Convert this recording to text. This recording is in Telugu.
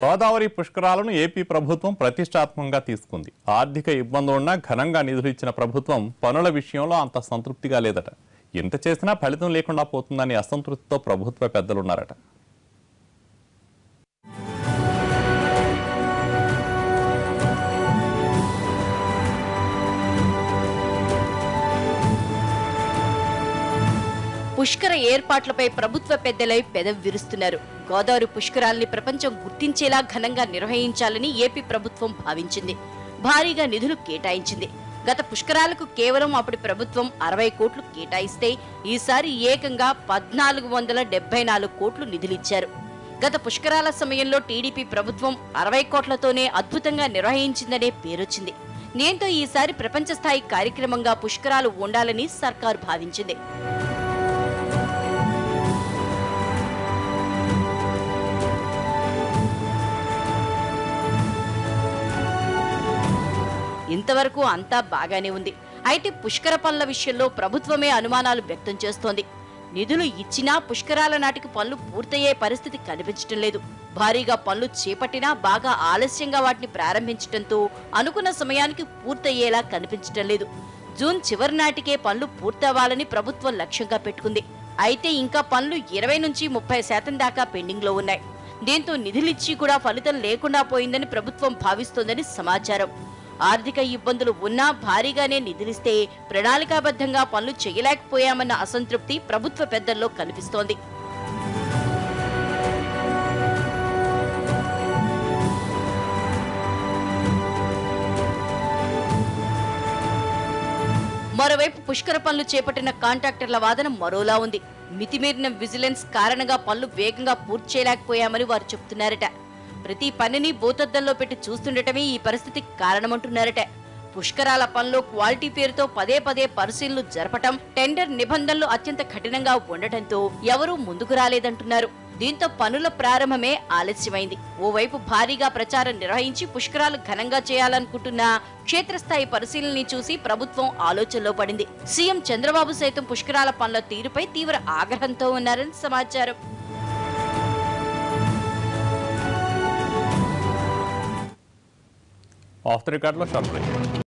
గోదావరి పుష్కరాలను ఏపీ ప్రభుత్వం ప్రతిష్టాత్మకంగా తీసుకుంది. ఆర్థిక ఇబ్బందులున్నా ఘనంగా నిధులు ఇచ్చిన ప్రభుత్వం పనుల విషయంలో అంత సంతృప్తిగా లేదట. ఎంత చేసినా ఫలితం లేకుండా పోతుందని అసంతృప్తితో ప్రభుత్వ పెద్దలున్నారట. పుష్కర ఏర్పాట్లపై ప్రభుత్వ పెద్దలై పెదవి విరుస్తున్నారు. గోదావరి పుష్కరాల్ని ప్రపంచం గుర్తించేలా ఘనంగా నిర్వహించాలని ఏపీ ప్రభుత్వం భావించింది. భారీగా నిధులు కేటాయించింది. గత పుష్కరాలకు కేవలం అప్పటి ప్రభుత్వం 60 కోట్లు కేటాయిస్తే ఈసారి ఏకంగా 1474 కోట్లు నిధులిచ్చారు. గత పుష్కరాల సమయంలో టీడీపీ ప్రభుత్వం 60 కోట్లతోనే అద్భుతంగా నిర్వహించిందనే పేరొచ్చింది. దీంతో ఈసారి ప్రపంచ స్థాయి కార్యక్రమంగా పుష్కరాలు ఉండాలని సర్కారు భావించింది. ఇంతవరకు అంతా బాగానే ఉంది. అయితే పుష్కర పనుల విషయంలో ప్రభుత్వమే అనుమానాలు వ్యక్తం చేస్తోంది. నిధులు ఇచ్చినా పుష్కరాల నాటికి పనులు పూర్తయ్యే పరిస్థితి కనిపించడం లేదు. భారీగా పనులు చేపట్టినా బాగా ఆలస్యంగా వాటిని ప్రారంభించడంతో అనుకున్న సమయానికి పూర్తయ్యేలా కనిపించడం లేదు. జూన్ చివరి నాటికే పనులు పూర్తవ్వాలని ప్రభుత్వం లక్ష్యంగా పెట్టుకుంది. అయితే ఇంకా పనులు 20 నుంచి 30% దాకా పెండింగ్ లో ఉన్నాయి. దీంతో నిధులిచ్చి కూడా ఫలితం లేకుండా పోయిందని ప్రభుత్వం భావిస్తోందని సమాచారం. ఆర్థిక ఇబ్బందులు ఉన్నా భారీగానే నిధులిస్తే ప్రణాళికాబద్ధంగా పనులు చేయలేకపోయామన్న అసంతృప్తి ప్రభుత్వ పెద్దల్లో కనిపిస్తోంది. మరోవైపు పుష్కర పనులు చేపట్టిన కాంట్రాక్టర్ల వాదన మరోలా ఉంది. మితిమీరిన విజిలెన్స్ కారణంగా పనులు వేగంగా పూర్తి చేయలేకపోయామని వారు చెబుతున్నారట. ప్రతి పనిని భూతద్దంలో పెట్టి చూస్తుండటమే ఈ పరిస్థితికి కారణమంటున్నారట. పుష్కరాల పనుల్లో క్వాలిటీ పేరుతో పదే పరిశీలనలు జరపటం, టెండర్ నిబంధనలు అత్యంత కఠినంగా ఉండటంతో ఎవరూ ముందుకు రాలేదంటున్నారు. దీంతో పనుల ప్రారంభమే ఆలస్యమైంది. ఓవైపు భారీగా ప్రచారం నిర్వహించి పుష్కరాలు ఘనంగా చేయాలనుకుంటున్న క్షేత్రస్థాయి పరిశీలనని చూసి ప్రభుత్వం ఆలోచనలో పడింది. సీఎం చంద్రబాబు సైతం పుష్కరాల పనుల తీరుపై తీవ్ర ఆగ్రహంతో ఉన్నారని సమాచారం. ఆఫ్ ది రికార్డులో షార్ట్ బ్రేక్.